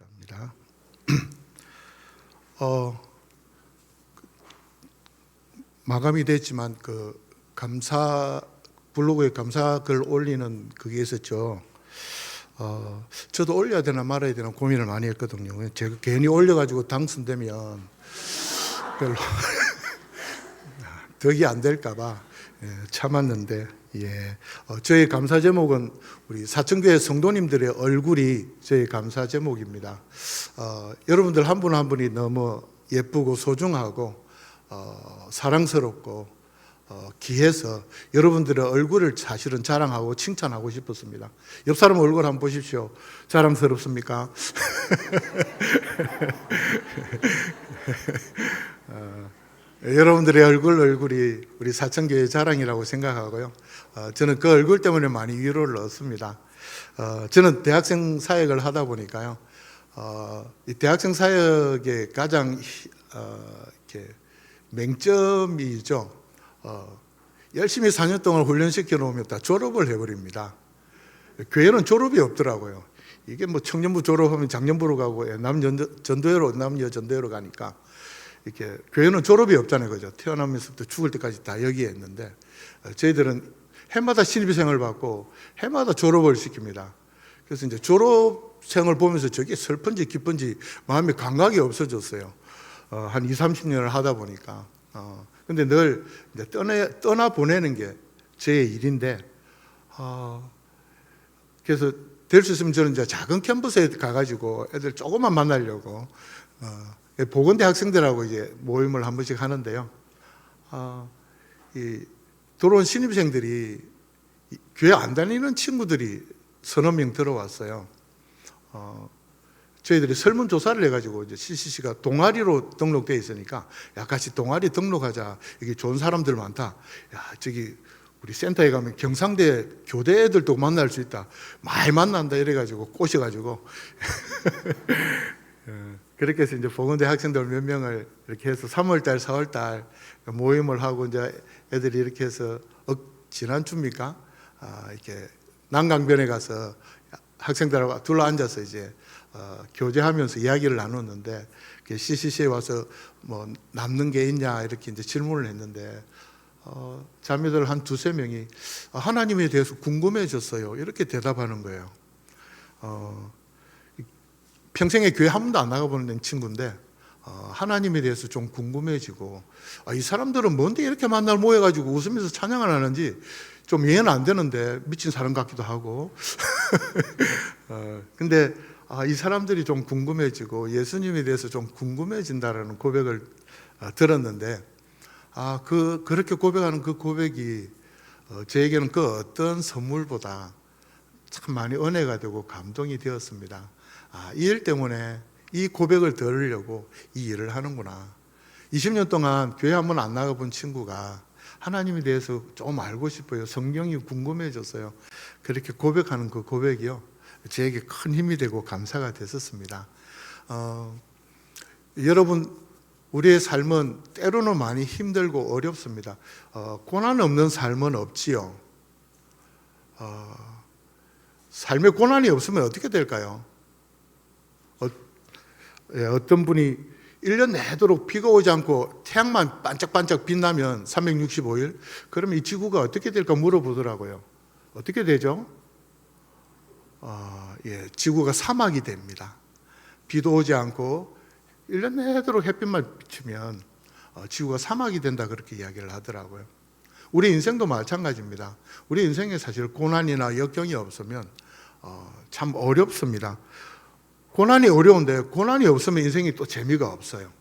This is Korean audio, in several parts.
감사합니다. 마감이 됐지만 감사 블로그에 감사글 올리는 그게 있었죠. 저도 올려야 되나 말아야 되나 고민을 많이 했거든요. 제가 괜히 올려가지고 당선되면 별로 덕이 안 될까봐 참았는데, 저의 감사 제목은 우리 사천교회 성도님들의 얼굴이 저의 감사 제목입니다. 여러분들 한 분 한 분이 너무 예쁘고 소중하고 사랑스럽고 귀해서 여러분들의 얼굴을 사실은 자랑하고 칭찬하고 싶었습니다. 옆 사람 얼굴 한번 보십시오. 자랑스럽습니까? 여러분들의 얼굴이 우리 사천교회의 자랑이라고 생각하고요. 저는 그 얼굴 때문에 많이 위로를 얻습니다. 저는 대학생 사역을 하다 보니까요. 이 대학생 사역의 가장 이렇게 맹점이죠. 열심히 4년 동안 훈련시켜 놓으면 다 졸업을 해버립니다. 교회는 졸업이 없더라고요. 이게 뭐 청년부 졸업하면 장년부로 가고 남전도회로 남녀 전도회로 가니까 이렇게 교회는 졸업이 없잖아요, 그죠? 태어나면서부터 죽을 때까지 다 여기에 있는데 저희들은 해마다 신입생을 받고 해마다 졸업을 시킵니다. 그래서 이제 졸업생을 보면서 저게 슬픈지 기쁜지 마음의 감각이 없어졌어요. 한 20, 30년을 하다 보니까. 근데 늘 이제 떠나 보내는 게 제 일인데, 그래서 될 수 있으면 저는 이제 작은 캠퍼스에 가가지고 애들 조금만 만나려고, 보건대 학생들하고 이제 모임을 한 번씩 하는데요. 이 들어온 신입생들이 교회 안 다니는 친구들이 서너 명 들어왔어요. 저희들이 설문조사를 해가지고 이제 CCC가 동아리로 등록되어 있으니까 야, 같이 동아리 등록하자. 이게 좋은 사람들 많다. 야, 저기 우리 센터에 가면 경상대 교대 애들도 만날 수 있다. 많이 만난다. 이래가지고 꼬셔가지고 그렇게 해서 이제 보건대 학생들 몇 명을 이렇게 해서 3월달, 4월달 모임을 하고 이제 애들이 이렇게 해서 지난주입니까? 이렇게 난강변에 가서 학생들하고 둘러 앉아서 이제 교제하면서 이야기를 나눴는데 CCC에 와서 뭐 남는 게 있냐 이렇게 이제 질문을 했는데 자매들 한 두세 명이 하나님에 대해서 궁금해졌어요. 이렇게 대답하는 거예요. 평생에 교회 한 번도 안 나가보는 친구인데 하나님에 대해서 좀 궁금해지고 이 사람들은 뭔데 이렇게 만날 모여가지고 웃으면서 찬양을 하는지 좀 이해는 안 되는데 미친 사람 같기도 하고 근데 이 사람들이 좀 궁금해지고 예수님에 대해서 좀 궁금해진다라는 고백을 들었는데 그렇게 고백하는 그 고백이 저에게는 그 어떤 선물보다 참 많이 은혜가 되고 감동이 되었습니다. 이 일 때문에 이 고백을 들으려고 이 일을 하는구나. 20년 동안 교회 한 번 안 나가본 친구가 하나님에 대해서 좀 알고 싶어요. 성경이 궁금해졌어요. 그렇게 고백하는 그 고백이요, 저에게 큰 힘이 되고 감사가 됐었습니다. 여러분, 우리의 삶은 때로는 많이 힘들고 어렵습니다. 고난 없는 삶은 없지요. 삶에 고난이 없으면 어떻게 될까요? 어떤 분이 1년 내도록 비가 오지 않고 태양만 반짝반짝 빛나면 365일? 그러면 이 지구가 어떻게 될까 물어보더라고요. 어떻게 되죠? 지구가 사막이 됩니다. 비도 오지 않고 1년 내도록 햇빛만 비추면 지구가 사막이 된다, 그렇게 이야기를 하더라고요. 우리 인생도 마찬가지입니다. 우리 인생에 사실 고난이나 역경이 없으면 참 어렵습니다. 고난이 어려운데 고난이 없으면 인생이 또 재미가 없어요.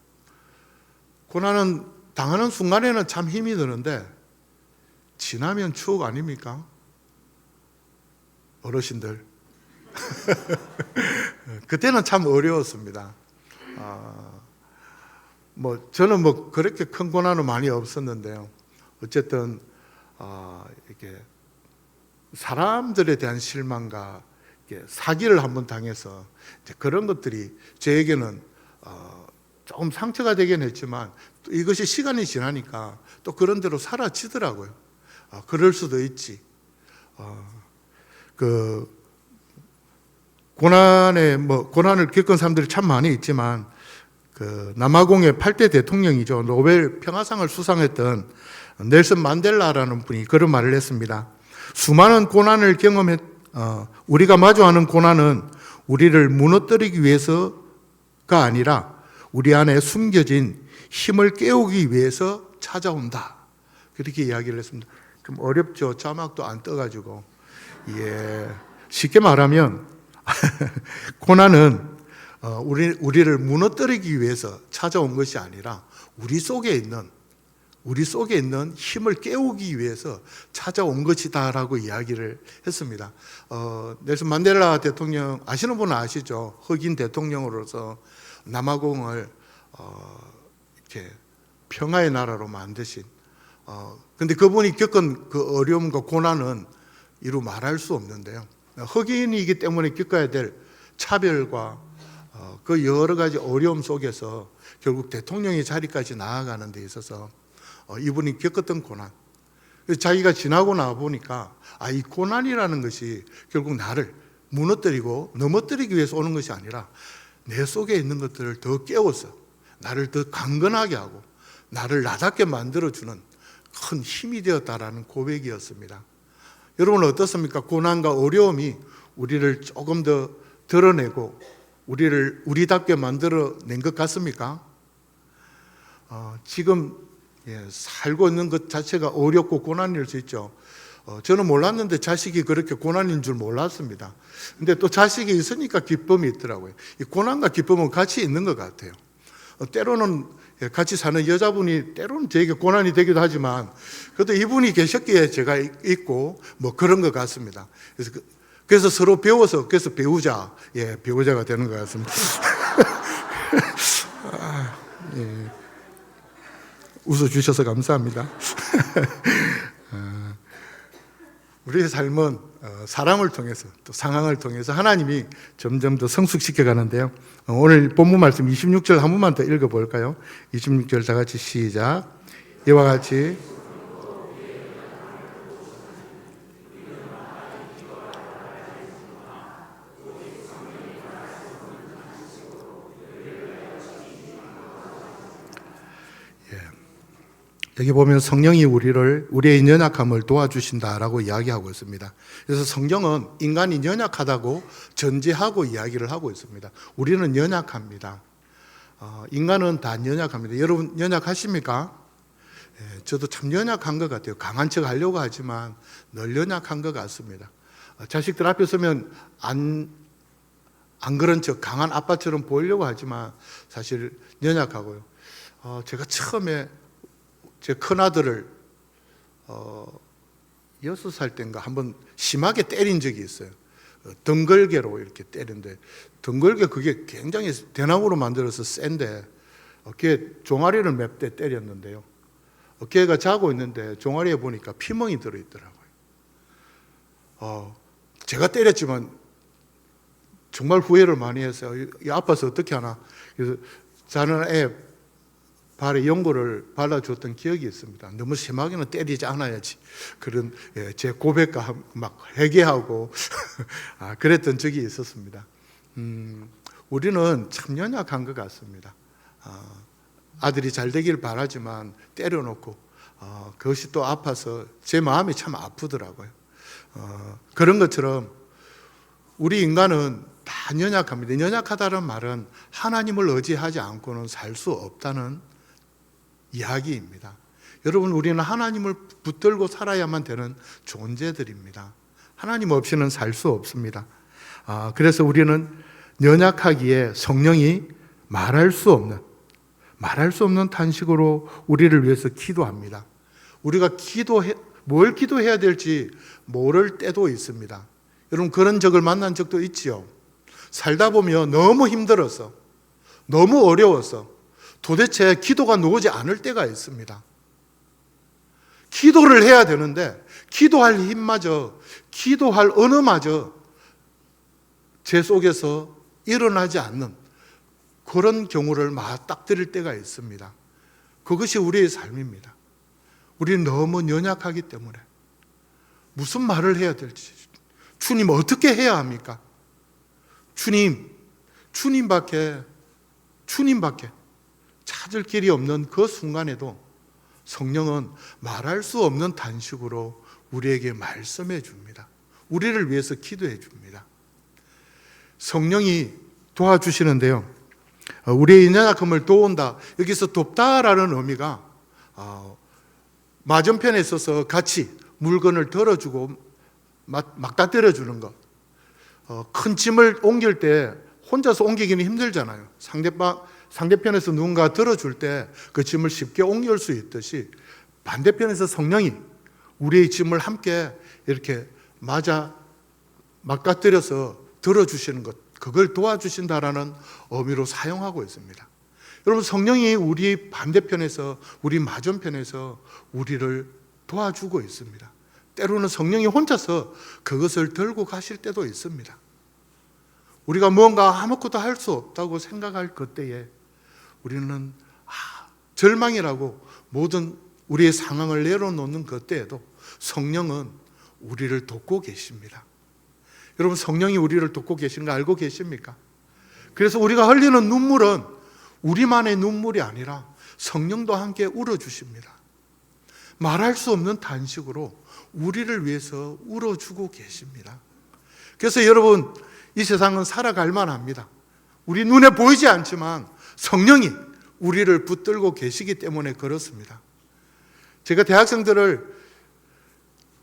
고난은 당하는 순간에는 참 힘이 드는데 지나면 추억 아닙니까? 어르신들 그때는 참 어려웠습니다. 저는 그렇게 큰 고난은 많이 없었는데요. 어쨌든 이렇게 사람들에 대한 실망과 사기를 한번 당해서 그런 것들이 저에게는 조금 상처가 되긴 했지만 또 이것이 시간이 지나니까 또 그런 대로 사라지더라고요. 그럴 수도 있지. 고난을 겪은 사람들이 참 많이 있지만 그 남아공의 8대 대통령이죠. 노벨 평화상을 수상했던 넬슨 만델라라는 분이 그런 말을 했습니다. 수많은 고난을 우리가 마주하는 고난은 우리를 무너뜨리기 위해서가 아니라 우리 안에 숨겨진 힘을 깨우기 위해서 찾아온다. 그렇게 이야기를 했습니다. 좀 어렵죠. 자막도 안 떠가지고. 쉽게 말하면 고난은 우리를 무너뜨리기 위해서 찾아온 것이 아니라 우리 속에 있는 힘을 깨우기 위해서 찾아온 것이다라고 이야기를 했습니다. 넬슨 만델라 대통령 아시는 분은 아시죠? 흑인 대통령으로서 남아공을 이렇게 평화의 나라로 만드신. 근데 그분이 겪은 그 어려움과 고난은 이루 말할 수 없는데요. 흑인이기 때문에 겪어야 될 차별과 그 여러 가지 어려움 속에서 결국 대통령의 자리까지 나아가는 데 있어서 이분이 겪었던 고난, 자기가 지나고 나 보니까 이 고난이라는 것이 결국 나를 무너뜨리고 넘어뜨리기 위해서 오는 것이 아니라 내 속에 있는 것들을 더 깨워서 나를 더 강건하게 하고 나를 나답게 만들어주는 큰 힘이 되었다라는 고백이었습니다. 여러분 어떻습니까? 고난과 어려움이 우리를 조금 더 드러내고 우리를 우리답게 만들어낸 것 같습니까? 지금 살고 있는 것 자체가 어렵고 고난일 수 있죠. 저는 몰랐는데 자식이 그렇게 고난인 줄 몰랐습니다. 근데 또 자식이 있으니까 기쁨이 있더라고요. 이 고난과 기쁨은 같이 있는 것 같아요. 때로는 같이 사는 여자분이 때로는 저에게 고난이 되기도 하지만 그래도 이분이 계셨기에 제가 있고 뭐 그런 것 같습니다. 그래서 서로 배워서 그래서 배우자가 되는 것 같습니다. 웃어주셔서 감사합니다. 우리의 삶은 사람을 통해서 또 상황을 통해서 하나님이 점점 더 성숙시켜 가는데요. 오늘 본문 말씀 26절 한 번만 더 읽어볼까요? 26절 다 같이 시작. 이와 같이 여기 보면 성령이 우리의 연약함을 도와주신다라고 이야기하고 있습니다. 그래서 성경은 인간이 연약하다고 전제하고 이야기를 하고 있습니다. 우리는 연약합니다. 인간은 다 연약합니다. 여러분 연약하십니까? 저도 참 연약한 것 같아요. 강한 척 하려고 하지만 늘 연약한 것 같습니다. 자식들 앞에 서면 안 그런 척 강한 아빠처럼 보이려고 하지만 사실 연약하고요. 제가 처음에 제 큰아들을 6살 때인가 한번 심하게 때린 적이 있어요. 등걸개로 이렇게 때린데 등걸개 그게 굉장히 대나무로 만들어서 센데 어깨에 종아리를 몇 대 때렸는데요. 어깨가 자고 있는데 종아리에 보니까 피멍이 들어있더라고요. 제가 때렸지만 정말 후회를 많이 했어요. 아파서 어떻게 하나. 그래서 자는 애 발에 연고를 발라줬던 기억이 있습니다. 너무 심하게는 때리지 않아야지. 그런 제 고백과 막 회개하고 그랬던 적이 있었습니다. 우리는 참 연약한 것 같습니다. 아들이 잘 되길 바라지만 때려놓고 그것이 또 아파서 제 마음이 참 아프더라고요. 그런 것처럼 우리 인간은 다 연약합니다. 연약하다는 말은 하나님을 의지하지 않고는 살 수 없다는 이야기입니다. 여러분 우리는 하나님을 붙들고 살아야만 되는 존재들입니다. 하나님 없이는 살 수 없습니다. 그래서 우리는 연약하기에 성령이 말할 수 없는 탄식으로 우리를 위해서 기도합니다. 우리가 뭘 기도해야 될지 모를 때도 있습니다. 여러분 그런 적을 만난 적도 있지요. 살다 보면 너무 힘들어서 너무 어려워서 도대체 기도가 나오지 않을 때가 있습니다. 기도를 해야 되는데 기도할 힘마저 기도할 언어마저 제 속에서 일어나지 않는 그런 경우를 맞닥뜨릴 때가 있습니다. 그것이 우리의 삶입니다. 우리는 너무 연약하기 때문에 무슨 말을 해야 될지 주님 어떻게 해야 합니까? 주님밖에 찾을 길이 없는 그 순간에도 성령은 말할 수 없는 단식으로 우리에게 말씀해 줍니다. 우리를 위해서 기도해 줍니다. 성령이 도와주시는데요. 우리의 연약함을 도운다. 여기서 돕다라는 의미가 맞은편에 있어서 같이 물건을 들어주고 막다뜨려 주는 것. 큰 짐을 옮길 때 혼자서 옮기기는 힘들잖아요. 상대편에서 누군가 들어줄 때 그 짐을 쉽게 옮길 수 있듯이 반대편에서 성령이 우리의 짐을 함께 이렇게 막다뜨려서 들어주시는 것, 그걸 도와주신다라는 의미로 사용하고 있습니다. 여러분, 성령이 우리 반대편에서, 우리 맞은편에서 우리를 도와주고 있습니다. 때로는 성령이 혼자서 그것을 들고 가실 때도 있습니다. 우리가 뭔가 아무것도 할 수 없다고 생각할 그때에 우리는 절망이라고 모든 우리의 상황을 내려놓는 그때에도 성령은 우리를 돕고 계십니다. 여러분, 성령이 우리를 돕고 계시는 거 알고 계십니까? 그래서 우리가 흘리는 눈물은 우리만의 눈물이 아니라 성령도 함께 울어주십니다. 말할 수 없는 단식으로 우리를 위해서 울어주고 계십니다. 그래서 여러분, 이 세상은 살아갈 만합니다. 우리 눈에 보이지 않지만 성령이 우리를 붙들고 계시기 때문에 그렇습니다. 제가 대학생들을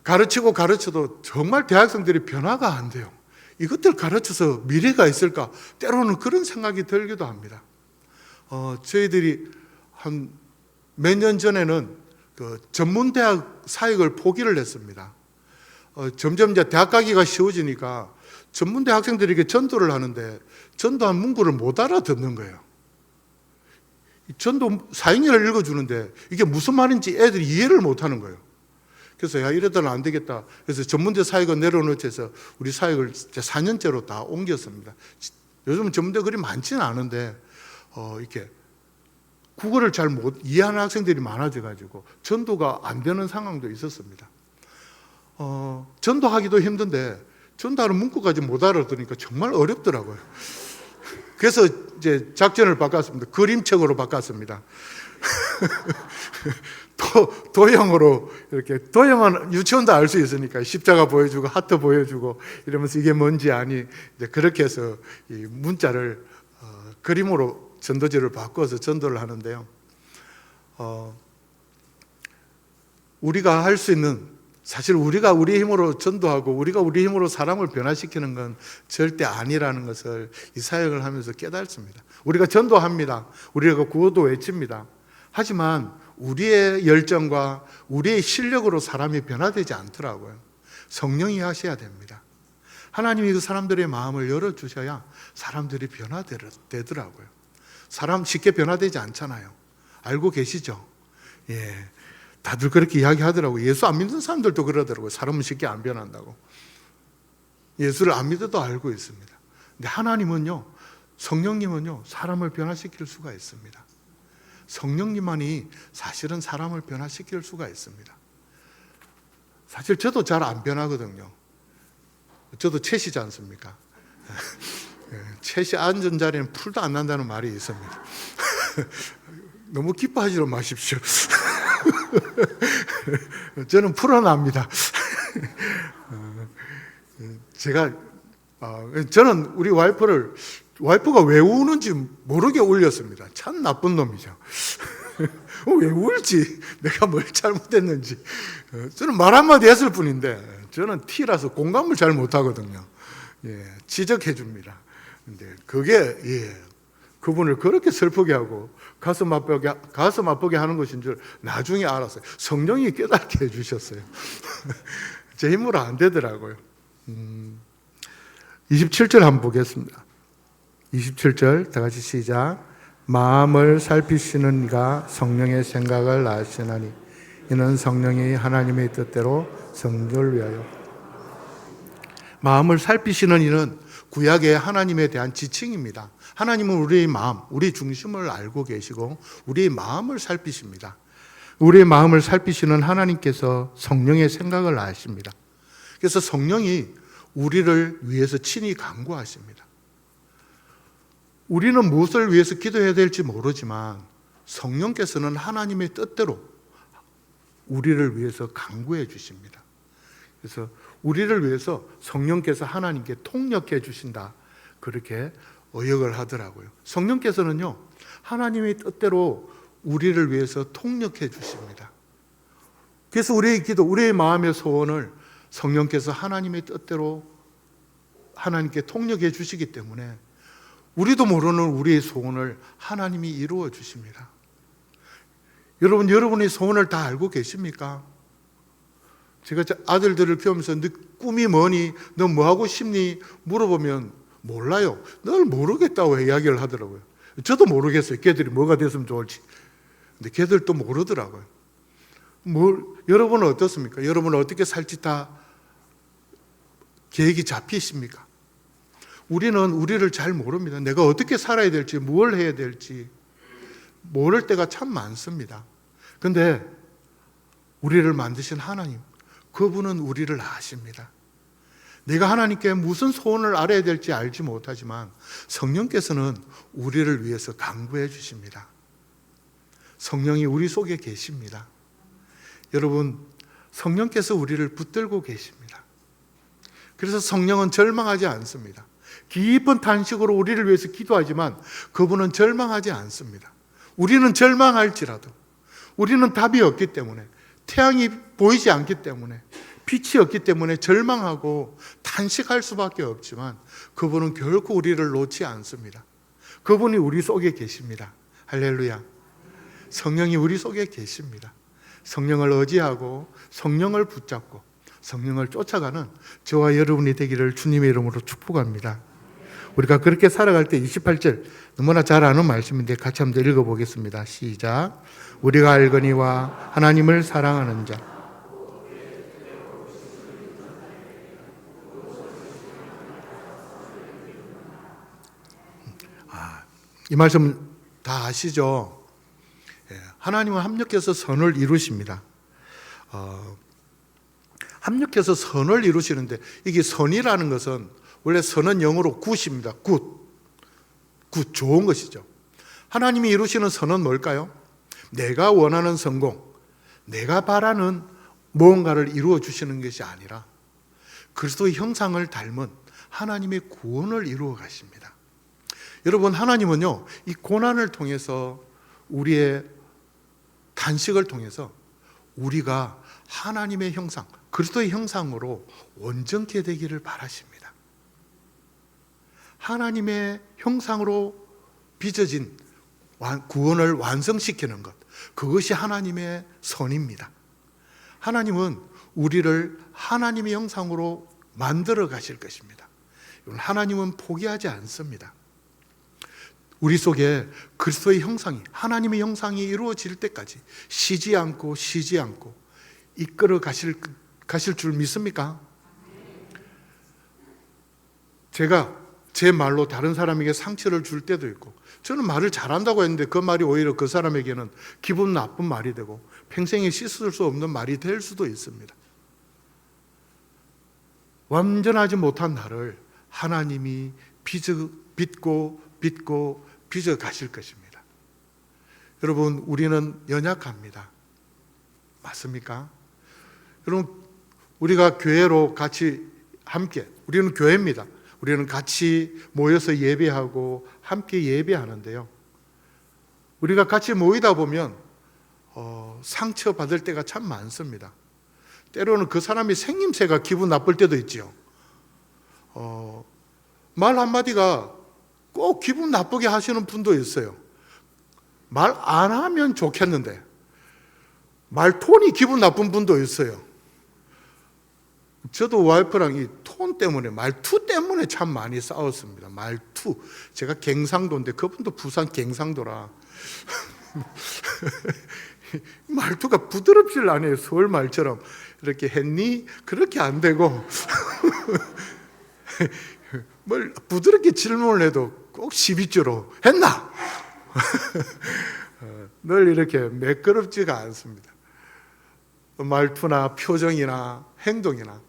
가르쳐도 정말 대학생들이 변화가 안 돼요. 이것들 가르쳐서 미래가 있을까? 때로는 그런 생각이 들기도 합니다. 저희들이 한 몇 년 전에는 그 전문대학 사역을 포기를 했습니다. 점점 이제 대학 가기가 쉬워지니까 전문대 학생들에게 전도를 하는데 전도한 문구를 못 알아듣는 거예요. 전도 사역을 읽어주는데 이게 무슨 말인지 애들이 이해를 못 하는 거예요. 그래서 이러다는 안 되겠다. 그래서 전문대 사역을 내려놓지 해서 우리 사역을 4년째로 다 옮겼습니다. 요즘은 전문대 그리 많지는 않은데 이렇게 국어를 잘 못 이해하는 학생들이 많아져가지고 전도가 안 되는 상황도 있었습니다. 전도하기도 힘든데 전도하는 문구까지 못 알아들으니까 정말 어렵더라고요. 그래서 이제 작전을 바꿨습니다. 그림책으로 바꿨습니다. 도형으로 이렇게, 도형은 유치원도 알 수 있으니까 십자가 보여주고 하트 보여주고 이러면서 이게 뭔지 아니, 이제 그렇게 해서 이 문자를 그림으로 전도지를 바꿔서 전도를 하는데요. 우리가 할 수 있는, 사실 우리가 우리 힘으로 전도하고 우리가 우리 힘으로 사람을 변화시키는 건 절대 아니라는 것을 이 사역을 하면서 깨달습니다. 우리가 전도합니다. 우리가 구호도 외칩니다. 하지만 우리의 열정과 우리의 실력으로 사람이 변화되지 않더라고요. 성령이 하셔야 됩니다. 하나님이 그 사람들의 마음을 열어주셔야 사람들이 변화되더라고요. 사람 쉽게 변화되지 않잖아요. 알고 계시죠? 예. 다들 그렇게 이야기하더라고요. 예수 안 믿는 사람들도 그러더라고요. 사람은 쉽게 안 변한다고. 예수를 안 믿어도 알고 있습니다. 근데 하나님은요, 성령님은요, 사람을 변화시킬 수가 있습니다. 성령님만이 사실은 사람을 변화시킬 수가 있습니다. 사실 저도 잘 안 변하거든요. 저도 채시지 않습니까? 채시 앉은 자리는 풀도 안 난다는 말이 있습니다. 너무 기뻐하지 마십시오. 저는 풀어납니다. 저는 우리 와이프가 왜 우는지 모르게 울렸습니다. 참 나쁜 놈이죠. 왜 울지? 내가 뭘 잘못했는지. 저는 말 한마디 했을 뿐인데, 저는 T라서 공감을 잘 못하거든요. 예, 지적해 줍니다. 근데 그게, 그분을 그렇게 슬프게 하고 가슴 아프게 하는 것인 줄 나중에 알았어요. 성령이 깨닫게 해주셨어요. 제 힘으로 안 되더라고요. 27절 한번 보겠습니다. 27절 다 같이 시작. 마음을 살피시는 이가 성령의 생각을 아시나니 이는 성령이 하나님의 뜻대로 성도를 위하여. 마음을 살피시는 이는 구약의 하나님에 대한 지칭입니다. 하나님은 우리의 마음, 우리 중심을 알고 계시고 우리의 마음을 살피십니다. 우리의 마음을 살피시는 하나님께서 성령의 생각을 아십니다. 그래서 성령이 우리를 위해서 친히 간구하십니다. 우리는 무엇을 위해서 기도해야 될지 모르지만 성령께서는 하나님의 뜻대로 우리를 위해서 간구해 주십니다. 그래서 우리를 위해서 성령께서 하나님께 통역해 주신다, 그렇게 의역을 하더라고요. 성령께서는요, 하나님의 뜻대로 우리를 위해서 통역해 주십니다. 그래서 우리의 기도, 우리의 마음의 소원을 성령께서 하나님의 뜻대로 하나님께 통역해 주시기 때문에 우리도 모르는 우리의 소원을 하나님이 이루어 주십니다. 여러분, 여러분의 소원을 다 알고 계십니까? 제가 아들들을 키우면서 너 꿈이 뭐니? 너 뭐 하고 싶니? 물어보면 몰라요. 늘 모르겠다고 이야기를 하더라고요. 저도 모르겠어요. 걔들이 뭐가 됐으면 좋을지. 근데 걔들도 모르더라고요. 여러분은 어떻습니까? 여러분은 어떻게 살지 다 계획이 잡히십니까? 우리는 우리를 잘 모릅니다. 내가 어떻게 살아야 될지, 뭘 해야 될지 모를 때가 참 많습니다. 그런데 우리를 만드신 하나님, 그분은 우리를 아십니다. 내가 하나님께 무슨 소원을 알아야 될지 알지 못하지만 성령께서는 우리를 위해서 간구해 주십니다. 성령이 우리 속에 계십니다. 여러분, 성령께서 우리를 붙들고 계십니다. 그래서 성령은 절망하지 않습니다. 깊은 탄식으로 우리를 위해서 기도하지만 그분은 절망하지 않습니다. 우리는 절망할지라도, 우리는 답이 없기 때문에, 태양이 보이지 않기 때문에, 빛이 없기 때문에 절망하고 탄식할 수밖에 없지만 그분은 결코 우리를 놓지 않습니다. 그분이 우리 속에 계십니다. 할렐루야. 성령이 우리 속에 계십니다. 성령을 의지하고 성령을 붙잡고 성령을 쫓아가는 저와 여러분이 되기를 주님의 이름으로 축복합니다. 우리가 그렇게 살아갈 때 28절 너무나 잘 아는 말씀인데 같이 한번 읽어보겠습니다. 시작. 우리가 알거니와 하나님을 사랑하는 자, 이 말씀 다 아시죠? 하나님은 합력해서 선을 이루십니다. 합력해서 선을 이루시는데, 이게 선이라는 것은 원래 선은 영어로 굿입니다. 굿, 좋은 것이죠. 하나님이 이루시는 선은 뭘까요? 내가 원하는 성공, 내가 바라는 무언가를 이루어 주시는 것이 아니라 그리스도의 형상을 닮은 하나님의 구원을 이루어 가십니다. 여러분, 하나님은요, 이 고난을 통해서, 우리의 탄식을 통해서 우리가 하나님의 형상, 그리스도의 형상으로 온전케 되기를 바라십니다. 하나님의 형상으로 빚어진 구원을 완성시키는 것, 그것이 하나님의 선입니다. 하나님은 우리를 하나님의 형상으로 만들어 가실 것입니다. 하나님은 포기하지 않습니다. 우리 속에 그리스도의 형상이, 하나님의 형상이 이루어질 때까지 쉬지 않고 이끌어 가실 줄 믿습니까? 제가 제 말로 다른 사람에게 상처를 줄 때도 있고, 저는 말을 잘한다고 했는데 그 말이 오히려 그 사람에게는 기분 나쁜 말이 되고 평생에 씻을 수 없는 말이 될 수도 있습니다. 완전하지 못한 나를 하나님이 빚고 빚어 가실 것입니다. 여러분, 우리는 연약합니다. 맞습니까? 여러분, 우리가 교회로 같이 함께, 우리는 교회입니다. 우리는 같이 모여서 예배하고 함께 예배하는데요, 우리가 같이 모이다 보면 상처받을 때가 참 많습니다. 때로는 그 사람이 생김새가 기분 나쁠 때도 있지요. 말 한마디가 꼭 기분 나쁘게 하시는 분도 있어요. 말 안 하면 좋겠는데 말 톤이 기분 나쁜 분도 있어요. 저도 와이프랑 이 톤 때문에, 말투 때문에 참 많이 싸웠습니다. 말투. 제가 경상도인데 그분도 부산 경상도라 말투가 부드럽질 않아요. 서울 말처럼 이렇게 했니? 그렇게 안 되고 뭘 부드럽게 질문을 해도 꼭 12조로 했나? 늘 이렇게 매끄럽지가 않습니다. 말투나 표정이나 행동이나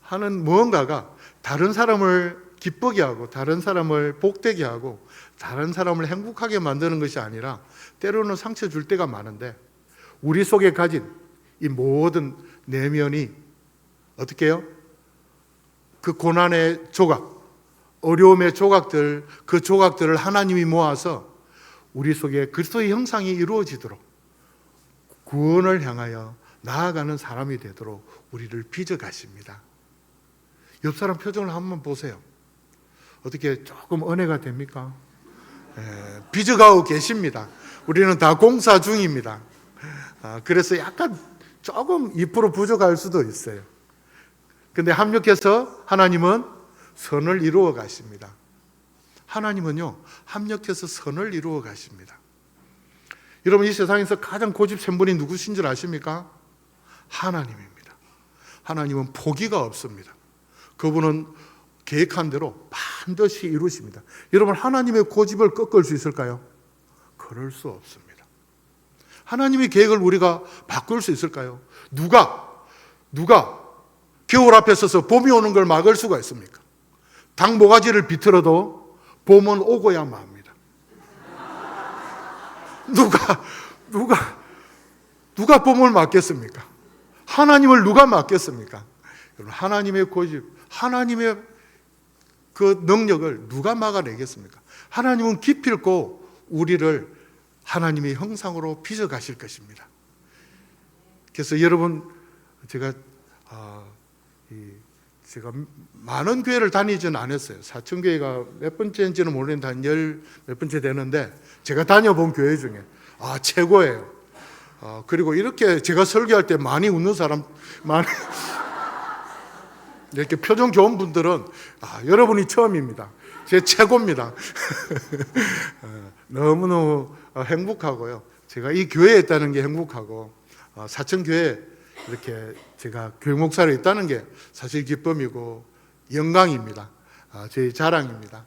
하는 무언가가 다른 사람을 기쁘게 하고 다른 사람을 복되게 하고 다른 사람을 행복하게 만드는 것이 아니라 때로는 상처 줄 때가 많은데 우리 속에 가진 이 모든 내면이 어떻게 해요? 그 고난의 조각, 어려움의 조각들, 그 조각들을 하나님이 모아서 우리 속에 그리스도의 형상이 이루어지도록 구원을 향하여 나아가는 사람이 되도록 우리를 빚어가십니다. 옆 사람 표정을 한번 보세요. 어떻게 조금 은혜가 됩니까? 빚어가고 계십니다. 우리는 다 공사 중입니다. 그래서 약간 조금 2% 부족할 수도 있어요. 근데 합력해서 하나님은 선을 이루어 가십니다. 하나님은요, 합력해서 선을 이루어 가십니다. 여러분, 이 세상에서 가장 고집센 분이 누구신 줄 아십니까? 하나님입니다. 하나님은 포기가 없습니다. 그분은 계획한 대로 반드시 이루십니다. 여러분, 하나님의 고집을 꺾을 수 있을까요? 그럴 수 없습니다. 하나님의 계획을 우리가 바꿀 수 있을까요? 누가 겨울 앞에 서서 봄이 오는 걸 막을 수가 있습니까? 당 모가지를 비틀어도 봄은 오고야 맙니다. 누가 봄을 막겠습니까? 하나님을 누가 막겠습니까? 여러분, 하나님의 고집, 하나님의 그 능력을 누가 막아내겠습니까? 하나님은 기필코 우리를 하나님의 형상으로 빚어가실 것입니다. 그래서 여러분, 제가 많은 교회를 다니지는 않았어요. 사천교회가 몇 번째인지는 모르겠는데 한 열 몇 번째 되는데 제가 다녀본 교회 중에 최고예요. 그리고 이렇게 제가 설교할 때 많이 웃는 사람, 이렇게 표정 좋은 분들은 여러분이 처음입니다. 제 최고입니다. 너무너무 행복하고요. 제가 이 교회에 있다는 게 행복하고 사천교회에 이렇게 제가 교육 목사로 있다는 게 사실 기쁨이고 영광입니다. 제 자랑입니다.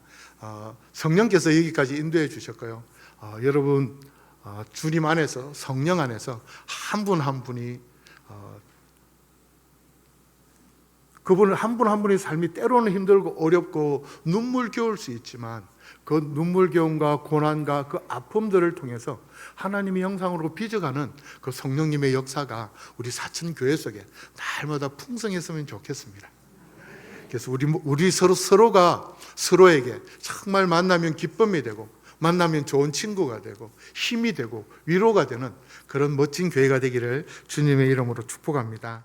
성령께서 여기까지 인도해 주셨고요. 여러분 주님 안에서, 성령 안에서 한 분 한 분이 그분을 한 분 한 분의 삶이 때로는 힘들고 어렵고 눈물겨울 수 있지만 그 눈물겨움과 고난과 그 아픔들을 통해서 하나님의 형상으로 빚어가는 그 성령님의 역사가 우리 사천교회 속에 날마다 풍성했으면 좋겠습니다. 그래서 우리 서로가 서로에게 정말 만나면 기쁨이 되고 만나면 좋은 친구가 되고 힘이 되고 위로가 되는 그런 멋진 교회가 되기를 주님의 이름으로 축복합니다.